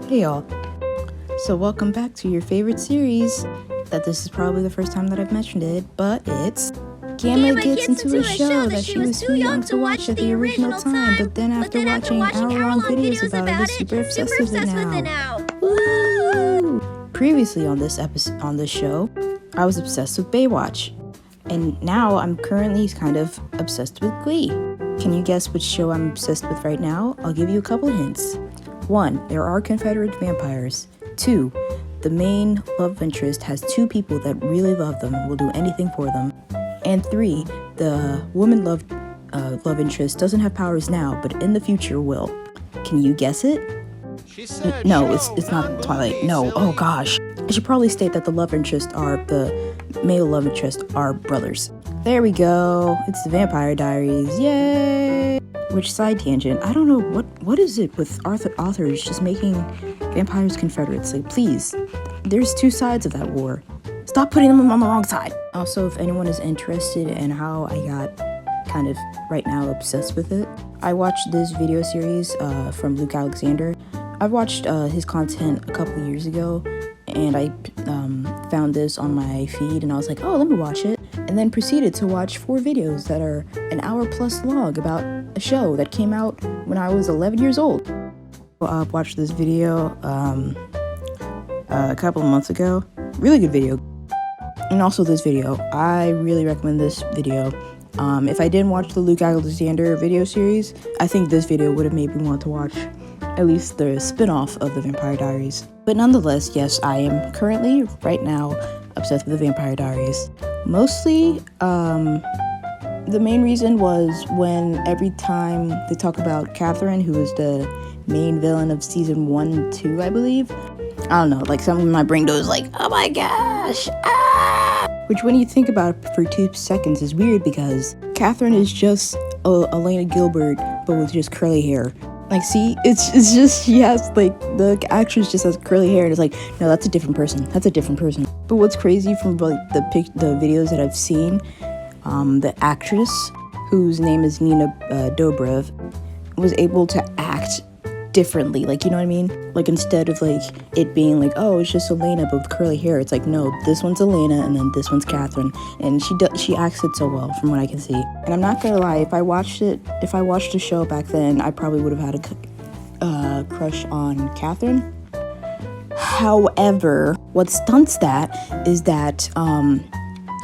Hey y'all, so welcome back to your favorite series. That this is probably the first time that I've mentioned it, but it's Gamma gets into a show that she was too young to watch at the original time, but then after watching hour-long videos about it, is super obsessed with it now. Woo! Previously on this show, I was obsessed with Baywatch, and now I'm currently kind of obsessed with Glee. Can you guess which show I'm obsessed with right now? I'll give you a couple hints. 1. There are Confederate vampires. 2. The main love interest has 2 people that really love them and will do anything for them. And 3. The woman love interest doesn't have powers now, but in the future will. Can you guess it? No, it's not Twilight. No, oh gosh. I should probably state that the male love interest are brothers. There we go. It's the Vampire Diaries. Yay! Which side tangent? I don't know what is it with authors just making vampires Confederates? Like, please, there's 2 sides of that war. Stop putting them on the wrong side. Also, if anyone is interested in how I got kind of right now obsessed with it, I watched this video series from Luke Alexander. I've watched his content a couple years ago, and I found this on my feed, and I was like, oh, let me watch it. And then proceeded to watch 4 videos that are an hour plus long about a show that came out when I was 11 years old. I watched this video a couple of months ago. Really good video. And also this video. I really recommend this video. If I didn't watch the Luke Alexander video series, I think this video would have made me want to watch at least the spin-off of the Vampire Diaries. But nonetheless, yes, I am currently, right now, obsessed with the Vampire Diaries. Mostly, the main reason was when every time they talk about Catherine, who is the main villain of season 1 and 2, I believe. I don't know, like something in my brain goes like, oh my gosh, ah! Which when you think about it for 2 seconds is weird because Catherine is just Elena Gilbert, but with just curly hair. Like, see, it's just, she has, like, the actress just has curly hair, and it's like, no, that's a different person. That's a different person. But what's crazy from, like, the videos that I've seen, the actress, whose name is Nina Dobrev, was able to act differently. Like, you know what I mean? Like, instead of, like, it being like, oh, it's just Elena, but with curly hair, it's like, no, this one's Elena, and then this one's Catherine. And she acts it so well, from what I can see. And I'm not gonna lie, if I watched the show back then, I probably would have had a crush on Catherine. However, what stunts that is that,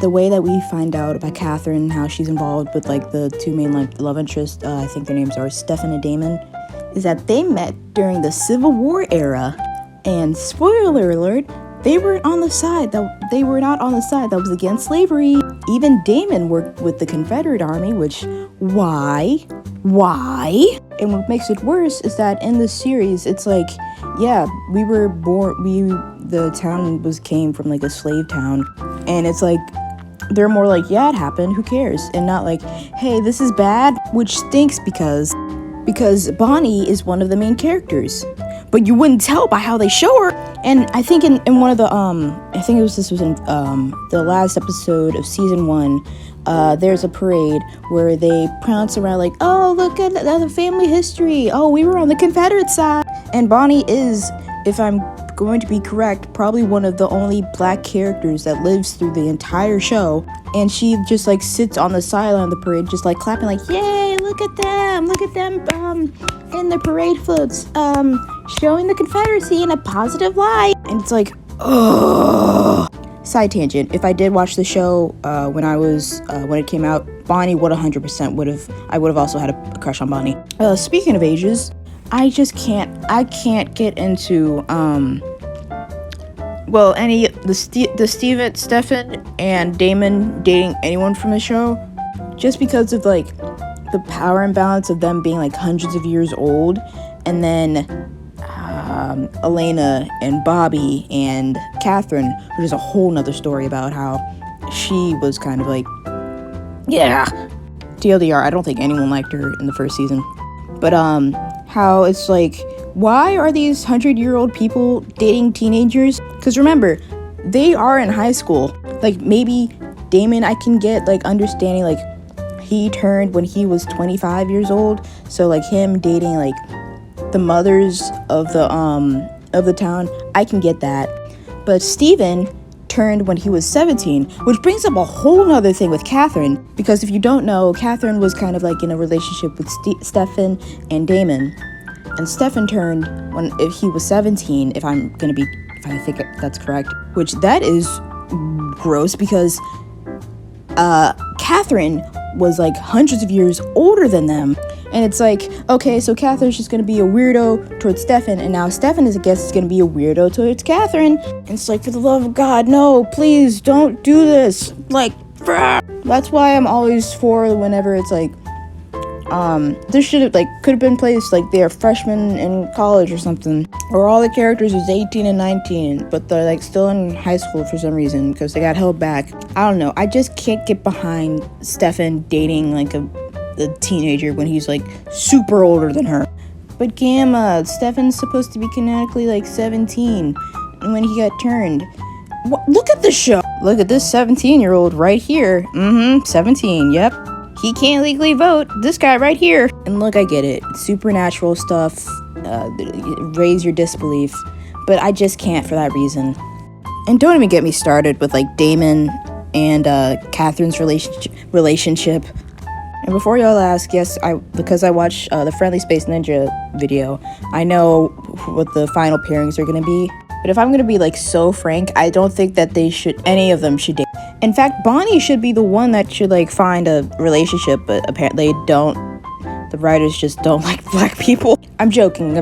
the way that we find out about Catherine and how she's involved with, like, the 2 main, like, love interests, I think their names are Stefan and Damon, is that they met during the Civil War era, and spoiler alert, they were not on the side that was against slavery. Even Damon worked with the Confederate Army, which, why? And what makes it worse is that in the series, it's like, yeah, the town came from, like, a slave town, and it's like, they're more like, yeah, it happened, who cares? And not like, hey, this is bad, which stinks because Bonnie is one of the main characters. But you wouldn't tell by how they show her. And I think in one of the, this was in the last episode of season 1, there's a parade where they prance around like, oh, look at the family history. Oh, we were on the Confederate side. And Bonnie is, if I'm going to be correct, probably one of the only black characters that lives through the entire show. And she just, like, sits on the sideline of the parade, just, like, clapping, like, yay, look at them, in the parade floats, showing the Confederacy in a positive light. And it's like, ugh. Side tangent, if I did watch the show when it came out, Bonnie would 100% I would have also had a crush on Bonnie. Speaking of ages, I can't get into, Stefan and Damon dating anyone from the show, just because of, like, the power imbalance of them being, like, hundreds of years old, and then Elena and Bobby and Catherine, which is a whole nother story about how she was kind of like, yeah, TLDR, I don't think anyone liked her in the first season, but how it's like, why are these 100-year-old people dating teenagers? Because remember, they are in high school. Like, maybe Damon, I can get, like, understanding, like, he turned when he was 25 years old, so, like, him dating, like, the mothers of the of the town, I can get that. But Steven turned when he was 17, which brings up a whole nother thing with Catherine, because if you don't know, Catherine was kind of like in a relationship with Stefan and Damon, and Stefan turned if he was 17, if I think that's correct, which that is gross, because Catherine was like hundreds of years older than them. And it's like, okay, so Catherine's just gonna be a weirdo towards Stefan, and now Stefan is gonna be a weirdo towards Catherine. And it's like, for the love of God, no, please don't do this. Like, that's why I'm always for whenever it's like, this could have been placed like they're freshmen in college or something, or all the characters is 18 and 19, but they're like still in high school for some reason because they got held back. I don't know. I just can't get behind Stefan dating like a teenager when he's like super older than her. But Gamma, Stefan's supposed to be canonically like 17 when he got turned. Look at the show. Look at this 17-year-old right here. 17. Yep. He can't legally vote. This guy right here. And look, I get it. Supernatural stuff. Raise your disbelief. But I just can't for that reason. And don't even get me started with like Damon and Catherine's relationship. And before y'all ask, yes, because I watched the Friendly Space Ninja video, I know what the final pairings are going to be. But if I'm going to be like so frank, I don't think that any of them should date. In fact, Bonnie should be the one that should like find a relationship, but apparently they don't. The writers just don't like black people. I'm joking.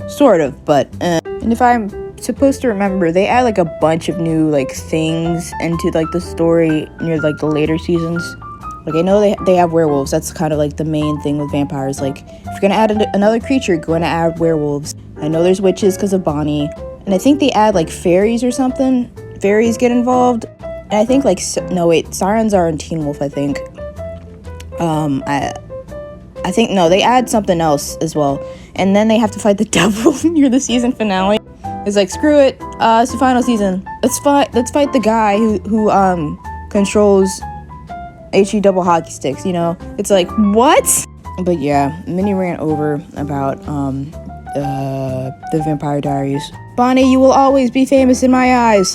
Sort of, but and if I'm supposed to remember, they add like a bunch of new like things into like the story near like the later seasons. Like, I know they have werewolves. That's kind of like the main thing with vampires. Like, if you're gonna add another creature, you're going to add werewolves. I know there's witches because of Bonnie, and I think they add like fairies or something. Fairies get involved, and I think like sirens are in Teen Wolf. I think. I think no, they add something else as well, and then they have to fight the devil near the season finale. It's like, screw it, it's the final season. Let's fight the guy who controls HE double hockey sticks, you know? It's like, what? But yeah, mini rant over about the Vampire Diaries. Bonnie, you will always be famous in my eyes.